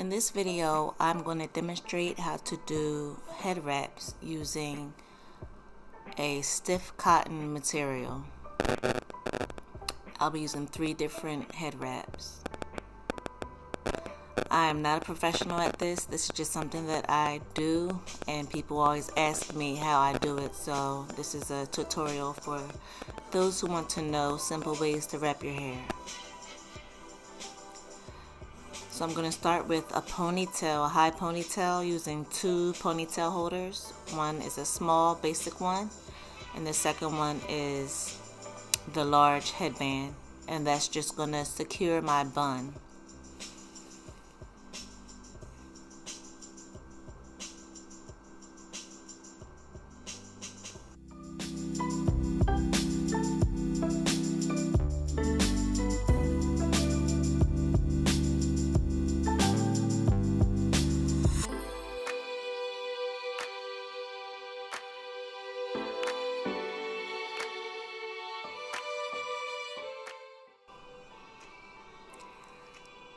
In this video, I'm going to demonstrate how to do head wraps using a stiff cotton material. I'll be using 3 different head wraps. I am not a professional at this. This is just something that I do, and people always ask me how I do it. So this is a tutorial for those who want to know simple ways to wrap your hair. So I'm going to start with a ponytail, a high ponytail, using 2 ponytail holders. One is a small basic one, and the second one is the large headband, and that's just going to secure my bun.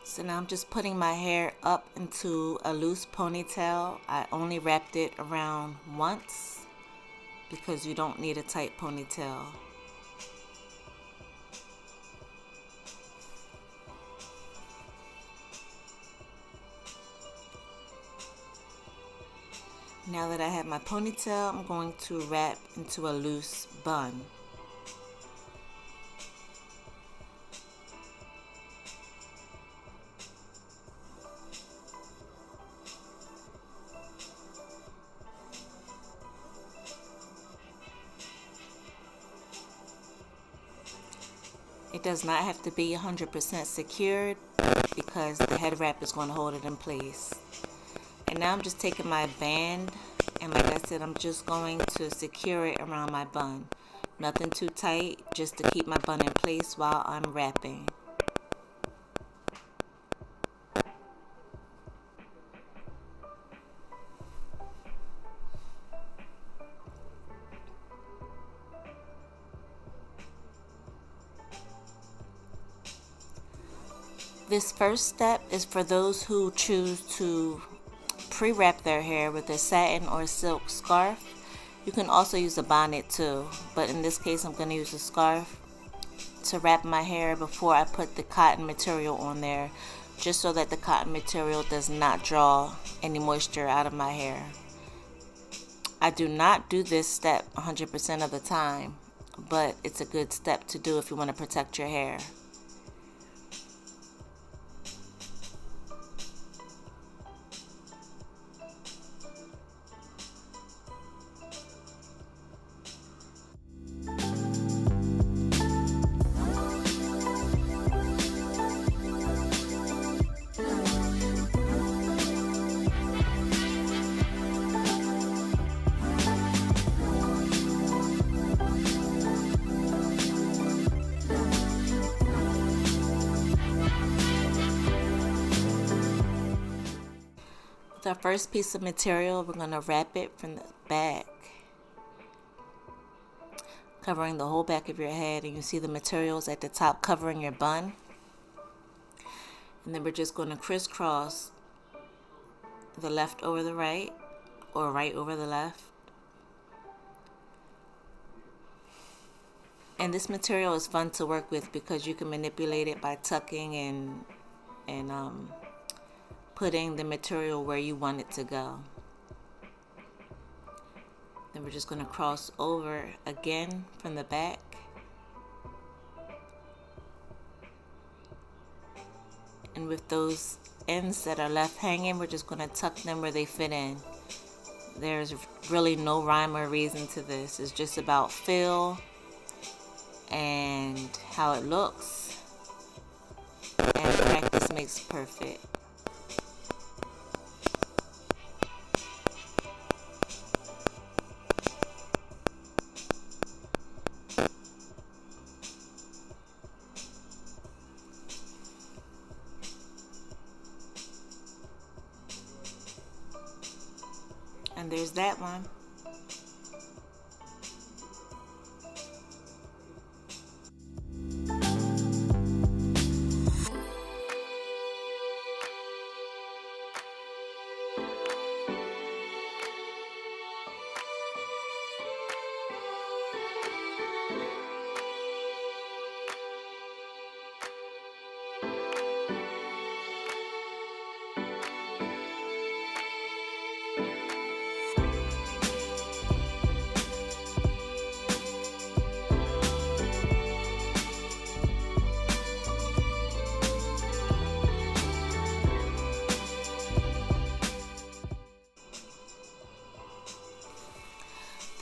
So now I'm just putting my hair up into a loose ponytail. I only wrapped it around once because you don't need a tight ponytail. Now that I have my ponytail, I'm going to wrap into a loose bun. It does not have to be 100% secured because the head wrap is going to hold it in place. And now I'm just taking my band, and like I said, I'm just going to secure it around my bun. Nothing too tight, just to keep my bun in place while I'm wrapping. This first step is for those who choose to pre-wrap their hair with a satin or silk scarf. You can also use a bonnet too, but in this case I'm going to use a scarf to wrap my hair before I put the cotton material on there, just so that the cotton material does not draw any moisture out of my hair. I do not do this step 100% of the time, but it's a good step to do if you want to protect your hair. With our first piece of material, we're going to wrap it from the back, covering the whole back of your head, and you see the materials at the top covering your bun. And then we're just going to crisscross the left over the right, or right over the left. And this material is fun to work with because you can manipulate it by tucking and putting the material where you want it to go. Then we're just going to cross over again from the back. And with those ends that are left hanging, we're just going to tuck them where they fit in. There's really no rhyme or reason to this. It's just about feel and how it looks. And practice makes perfect. And there's that one.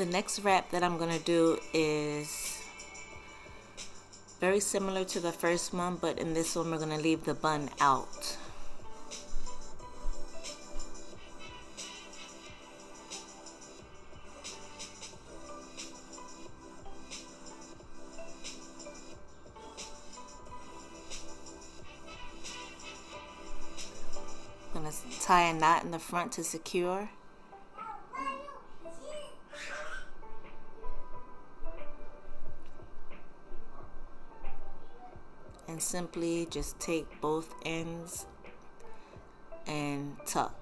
The next wrap that I'm going to do is very similar to the first one, but in this one we're going to leave the bun out. I'm going to tie a knot in the front to secure. And simply just take both ends and tuck.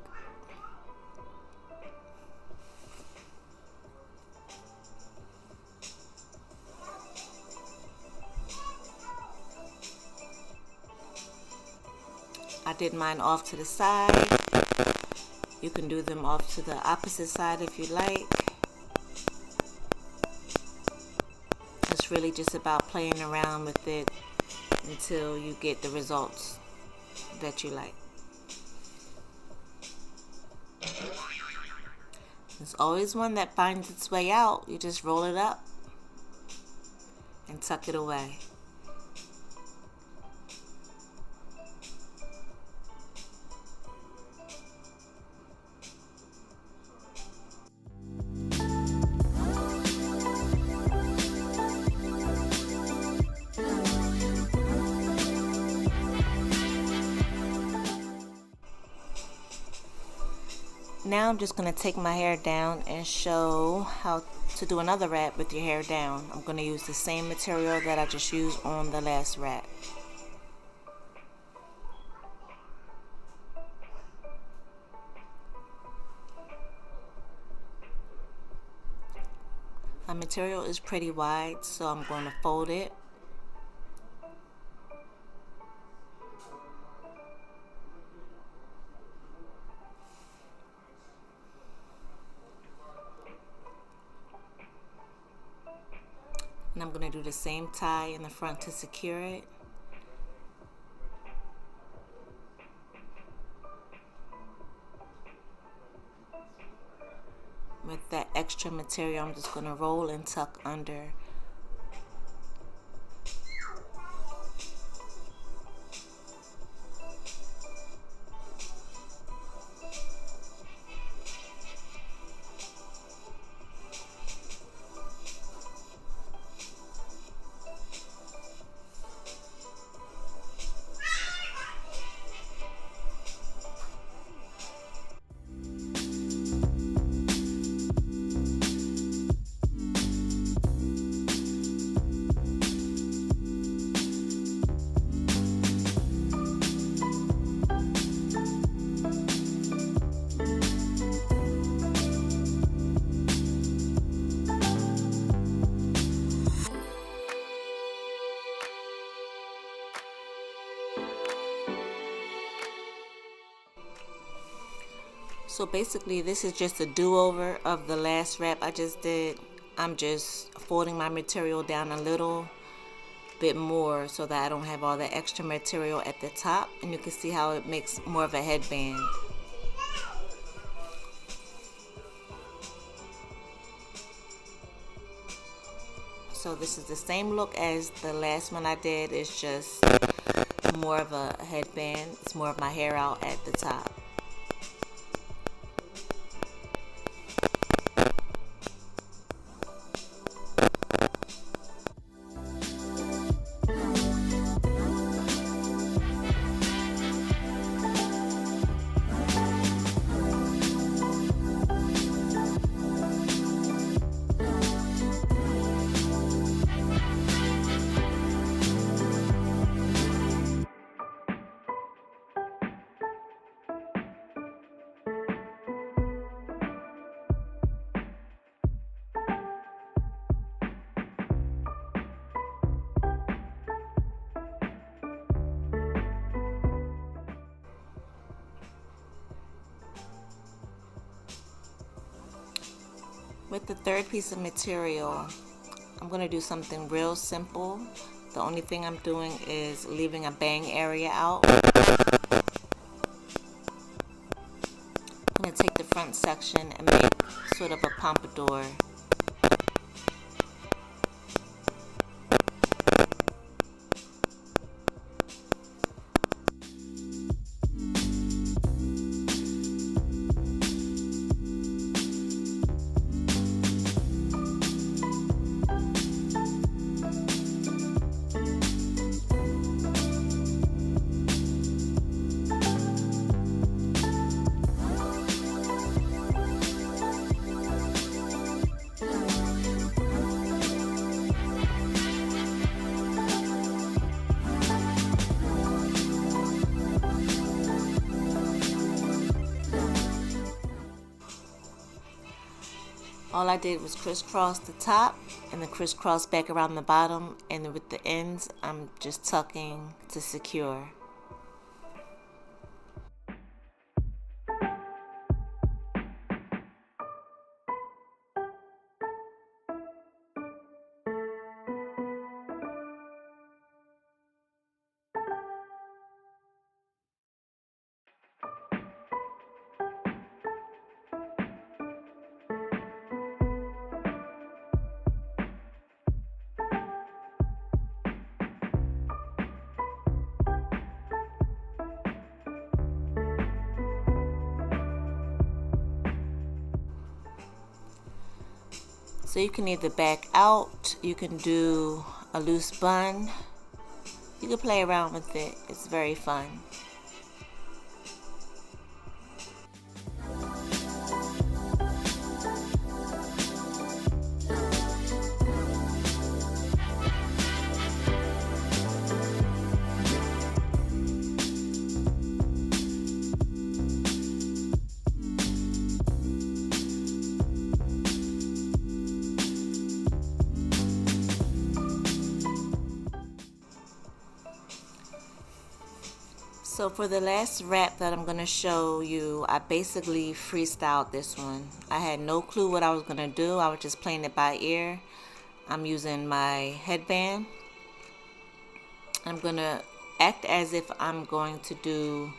I did mine off to the side. You can do them off to the opposite side if you like. It's really just about playing around with it until you get the results that you like. There's always one that finds its way out. You just roll it up and tuck it away. Now I'm just going to take my hair down and show how to do another wrap with your hair down. I'm going to use the same material that I just used on the last wrap. My material is pretty wide, so I'm going to fold it. And I'm going to do the same tie in the front to secure it. With that extra material, I'm just going to roll and tuck under. So basically this is just a do-over of the last wrap I just did. I'm just folding my material down a little bit more so that I don't have all the extra material at the top, and you can see how it makes more of a headband. So this is the same look as the last one I did. It's just more of a headband. It's more of my hair out at the top. With the third piece of material, I'm going to do something real simple. The only thing I'm doing is leaving a bang area out. I'm going to take the front section and make sort of a pompadour All I did was crisscross the top and then crisscross back around the bottom, and with the ends I'm just tucking to secure. So you can either back out, you can do a loose bun, you can play around with it, it's very fun. So for the last wrap that I'm going to show you, I basically freestyled this one. I had no clue what I was going to do. I was just playing it by ear. I'm using my headband. I'm going to act as if I'm going to do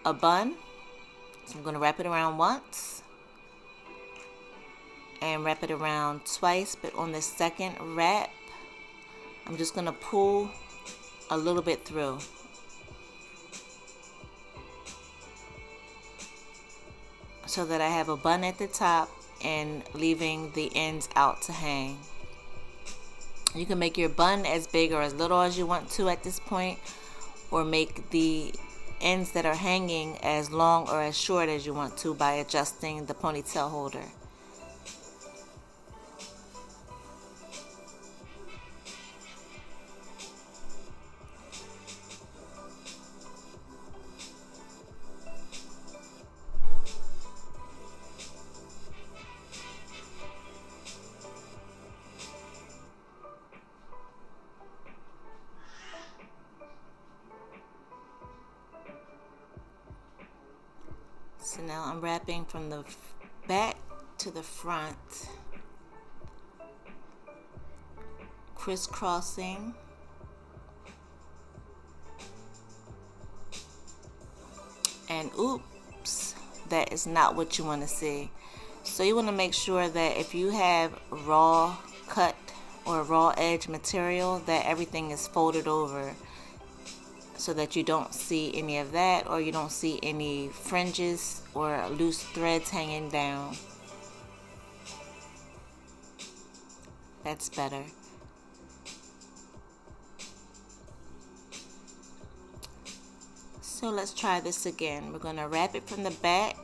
a bun. So I'm going to wrap it around once and wrap it around twice. But on the second wrap, I'm just going to pull a little bit through. So that I have a bun at the top and leaving the ends out to hang. You can make your bun as big or as little as you want to at this point, or make the ends that are hanging as long or as short as you want to by adjusting the ponytail holder. So now I'm wrapping from the back to the front, crisscrossing, and oops, that is not what you want to see. So you want to make sure that if you have raw cut or raw edge material, that everything is folded over, so that you don't see any of that, or you don't see any fringes or loose threads hanging down. That's better. So let's try this again. We're going to wrap it from the back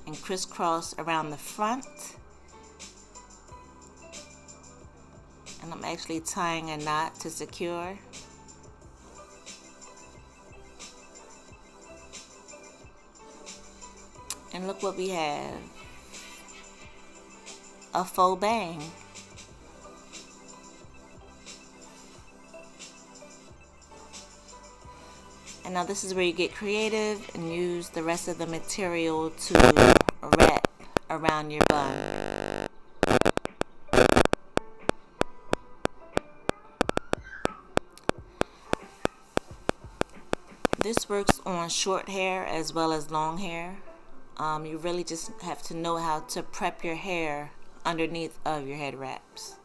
and crisscross around the front. And I'm actually tying a knot to secure. And look what we have. A faux bang. And now this is where you get creative and use the rest of the material to wrap around your bun. This works on short hair as well as long hair. You really just have to know how to prep your hair underneath of your head wraps.